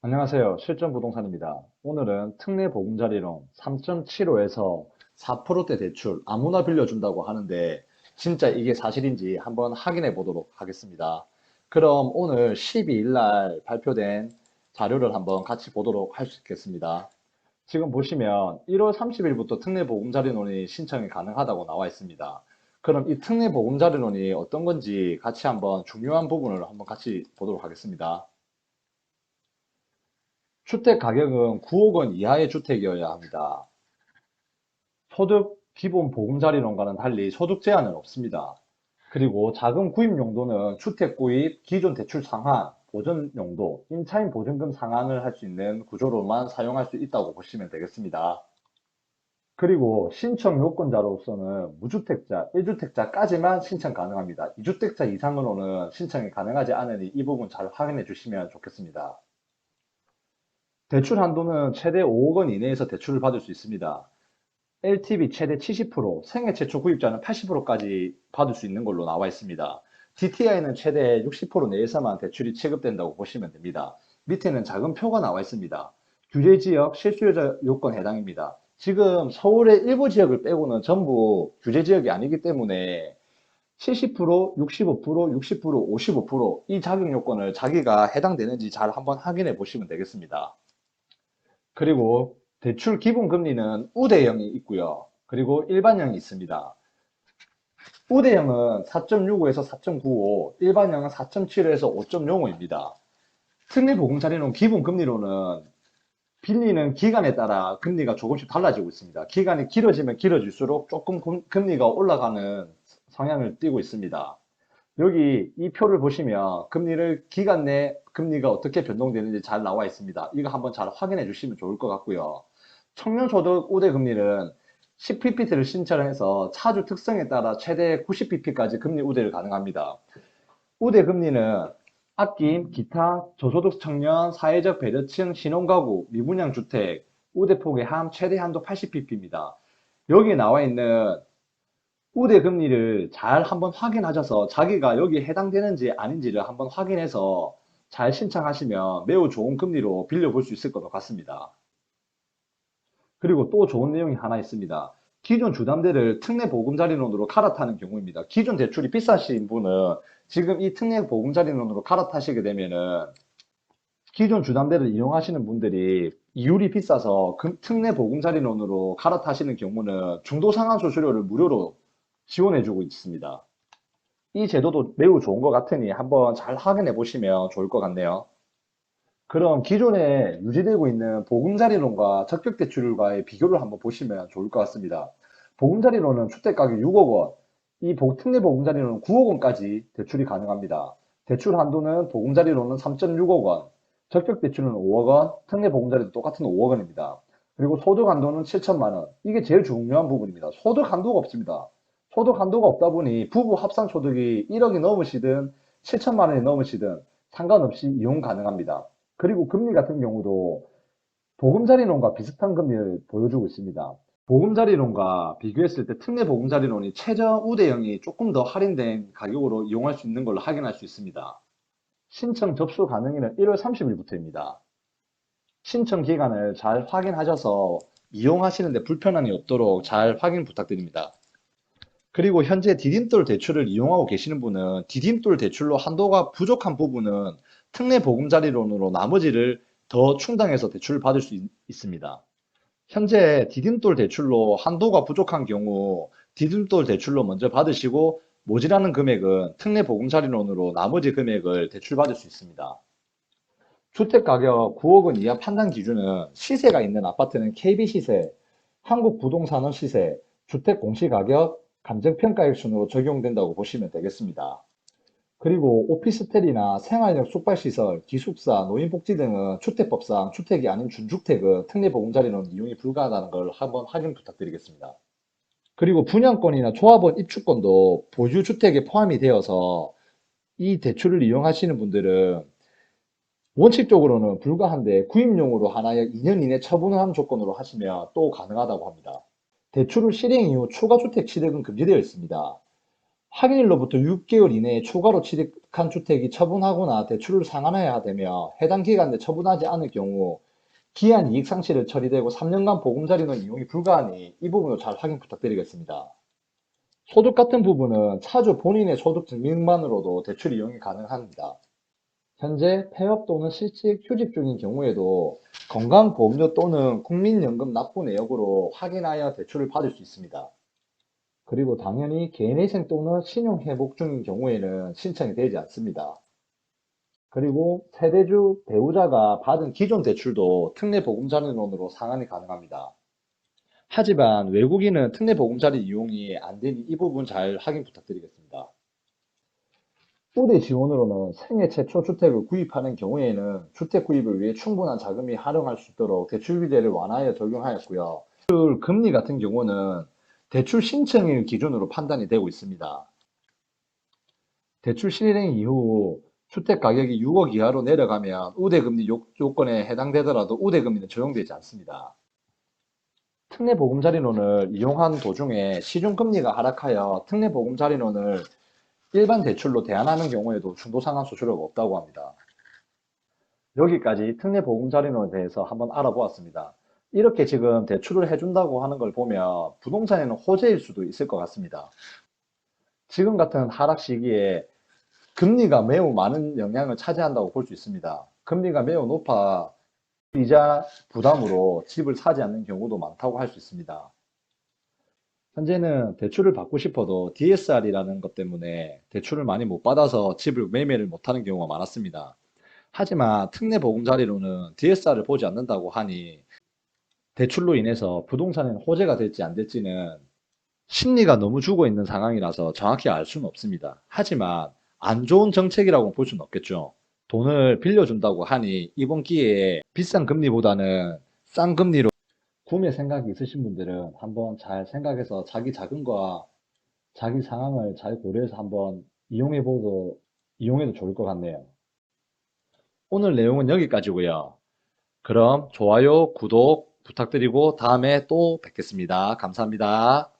안녕하세요. 실전부동산입니다. 오늘은 특례보금자리론 3.75에서 4%대 대출 아무나 빌려준다고 하는데 진짜 이게 사실인지 한번 확인해 보도록 하겠습니다. 그럼 오늘 12일 날 발표된 자료를 한번 같이 보도록 할 수 있겠습니다. 지금 보시면 1월 30일부터 특례보금자리론이 신청이 가능하다고 나와 있습니다. 그럼 이 특례보금자리론이 어떤 건지 같이 한번 중요한 부분을 한번 같이 보도록 하겠습니다. 주택 가격은 9억 원 이하의 주택이어야 합니다. 소득 기본 보금자리론과는 달리 소득 제한은 없습니다. 그리고 자금 구입 용도는 주택 구입, 기존 대출 상환, 보전 용도, 임차인 보증금 상환을 할 수 있는 구조로만 사용할 수 있다고 보시면 되겠습니다. 그리고 신청 요건자로서는 무주택자, 1주택자까지만 신청 가능합니다. 2주택자 이상으로는 신청이 가능하지 않으니 이 부분 잘 확인해 주시면 좋겠습니다. 대출 한도는 최대 5억 원 이내에서 대출을 받을 수 있습니다. LTV 최대 70%, 생애 최초 구입자는 80%까지 받을 수 있는 걸로 나와 있습니다. DTI는 최대 60% 내에서만 대출이 체급된다고 보시면 됩니다. 밑에는 작은 표가 나와 있습니다. 규제지역 실수요자 요건 해당입니다. 지금 서울의 일부 지역을 빼고는 전부 규제지역이 아니기 때문에 70%, 65%, 60%, 55%이 자격 요건을 자기가 해당되는지 잘 한번 확인해 보시면 되겠습니다. 그리고 대출 기본금리는 우대형이 있고요. 그리고 일반형이 있습니다. 우대형은 4.65에서 4.95, 일반형은 4.75에서 5.05입니다. 특례보금자리론 기본금리로는 빌리는 기간에 따라 금리가 조금씩 달라지고 있습니다. 기간이 길어지면 길어질수록 조금 금리가 올라가는 성향을 띠고 있습니다. 여기 이 표를 보시면 금리를 기간 내 금리가 어떻게 변동되는지 잘 나와 있습니다. 이거 한번 잘 확인해 주시면 좋을 것 같고요. 청년소득 우대 금리는 10ppt를 신청해서 차주 특성에 따라 최대 90pp까지 금리 우대를 가능합니다. 우대 금리는 아낌, 기타, 저소득 청년, 사회적 배려층, 신혼가구, 미분양 주택, 우대폭의 함 최대 한도 80pp입니다. 여기에 나와 있는 우대 금리를 잘 한번 확인하셔서 자기가 여기에 해당되는지 아닌지를 한번 확인해서 잘 신청하시면 매우 좋은 금리로 빌려볼 수 있을 것 같습니다. 그리고 또 좋은 내용이 하나 있습니다. 기존 주담대를 특례보금자리론으로 갈아타는 경우입니다. 기존 대출이 비싸신 분은 지금 이 특례보금자리론으로 갈아타시게 되면은 기존 주담대를 이용하시는 분들이 이율이 비싸서 특례보금자리론으로 갈아타시는 경우는 중도상환 수수료를 무료로 지원해주고 있습니다. 이 제도도 매우 좋은 것 같으니 한번 잘 확인해 보시면 좋을 것 같네요. 그럼 기존에 유지되고 있는 보금자리론과 적격대출과의 비교를 한번 보시면 좋을 것 같습니다. 보금자리론은 주택가격 6억 원, 이 특례 보금자리론은 9억 원까지 대출이 가능합니다. 대출 한도는 보금자리론은 3.6억 원, 적격대출은 5억 원, 특례 보금자리도 똑같은 5억 원입니다. 그리고 소득 한도는 7천만 원. 이게 제일 중요한 부분입니다. 소득 한도가 없습니다. 소득 한도가 없다 보니 부부 합산 소득이 1억이 넘으시든 7천만 원이 넘으시든 상관없이 이용 가능합니다. 그리고 금리 같은 경우도 보금자리론과 비슷한 금리를 보여주고 있습니다. 보금자리론과 비교했을 때 특례 보금자리론이 최저 우대형이 조금 더 할인된 가격으로 이용할 수 있는 걸로 확인할 수 있습니다. 신청 접수 가능일은 1월 30일부터입니다. 신청 기간을 잘 확인하셔서 이용하시는데 불편함이 없도록 잘 확인 부탁드립니다. 그리고 현재 디딤돌 대출을 이용하고 계시는 분은 디딤돌 대출로 한도가 부족한 부분은 특례 보금자리론으로 나머지를 더 충당해서 대출을 받을 수 있습니다. 현재 디딤돌 대출로 한도가 부족한 경우 디딤돌 대출로 먼저 받으시고 모자라는 금액은 특례 보금자리론으로 나머지 금액을 대출받을 수 있습니다. 주택가격 9억 원 이하 판단 기준은 시세가 있는 아파트는 KB시세, 한국부동산원 시세, 주택 공시가격, 감정평가액 순으로 적용된다고 보시면 되겠습니다. 그리고 오피스텔이나 생활형 숙박시설, 기숙사, 노인복지 등은 주택법상 주택이 아닌 준주택은 특례보금자리론 이용이 불가하다는 걸 한번 확인 부탁드리겠습니다. 그리고 분양권이나 조합원 입주권도 보유주택에 포함이 되어서 이 대출을 이용하시는 분들은 원칙적으로는 불가한데 구입용으로 하나에 2년 이내 처분을 하는 조건으로 하시면 또 가능하다고 합니다. 대출을 실행 이후 추가주택 취득은 금지되어 있습니다. 확인일로부터 6개월 이내에 추가로 취득한 주택이 처분하거나 대출을 상환해야 되며 해당 기간 내 처분하지 않을 경우 기한 이익 상실을 처리되고 3년간 보금자리론 이용이 불가하니 이 부분도 잘 확인 부탁드리겠습니다. 소득 같은 부분은 차주 본인의 소득 증명만으로도 대출 이용이 가능합니다. 현재 폐업 또는 실직 휴직 중인 경우에도 건강보험료 또는 국민연금 납부 내역으로 확인하여 대출을 받을 수 있습니다. 그리고 당연히 개인회생 또는 신용회복 중인 경우에는 신청이 되지 않습니다. 그리고 세대주 배우자가 받은 기존 대출도 특례보금자리론으로 상환이 가능합니다. 하지만 외국인은 특례보금자리 이용이 안 되니 이 부분 잘 확인 부탁드리겠습니다. 우대 지원으로는 생애 최초 주택을 구입하는 경우에는 주택 구입을 위해 충분한 자금이 활용할 수 있도록 대출 규제를 완화하여 적용하였고요. 대출 금리 같은 경우는 대출 신청일 기준으로 판단이 되고 있습니다. 대출 실행 이후 주택 가격이 6억 이하로 내려가면 우대금리 요건에 해당되더라도 우대금리는 적용되지 않습니다. 특례보금자리론을 이용한 도중에 시중금리가 하락하여 특례보금자리론을 일반 대출로 대안하는 경우에도 중도상환 수수료가 없다고 합니다. 여기까지 특례보금자리론에 대해서 한번 알아보았습니다. 이렇게 지금 대출을 해준다고 하는 걸 보면 부동산에는 호재일 수도 있을 것 같습니다. 지금 같은 하락 시기에 금리가 매우 많은 영향을 차지한다고 볼 수 있습니다. 금리가 매우 높아 이자 부담으로 집을 사지 않는 경우도 많다고 할 수 있습니다. 현재는 대출을 받고 싶어도 DSR이라는 것 때문에 대출을 많이 못 받아서 집을 매매를 못하는 경우가 많았습니다. 하지만 특례보금자리로는 DSR을 보지 않는다고 하니 대출로 인해서 부동산에는 호재가 될지 안 될지는 심리가 너무 죽어 있는 상황이라서 정확히 알 수는 없습니다. 하지만 안 좋은 정책이라고 볼 수는 없겠죠. 돈을 빌려준다고 하니 이번 기회에 비싼 금리보다는 싼 금리로 구매 생각이 있으신 분들은 한번 잘 생각해서 자기 자금과 자기 상황을 잘 고려해서 한번 이용해도 좋을 것 같네요. 오늘 내용은 여기까지고요. 그럼 좋아요, 구독 부탁드리고 다음에 또 뵙겠습니다. 감사합니다.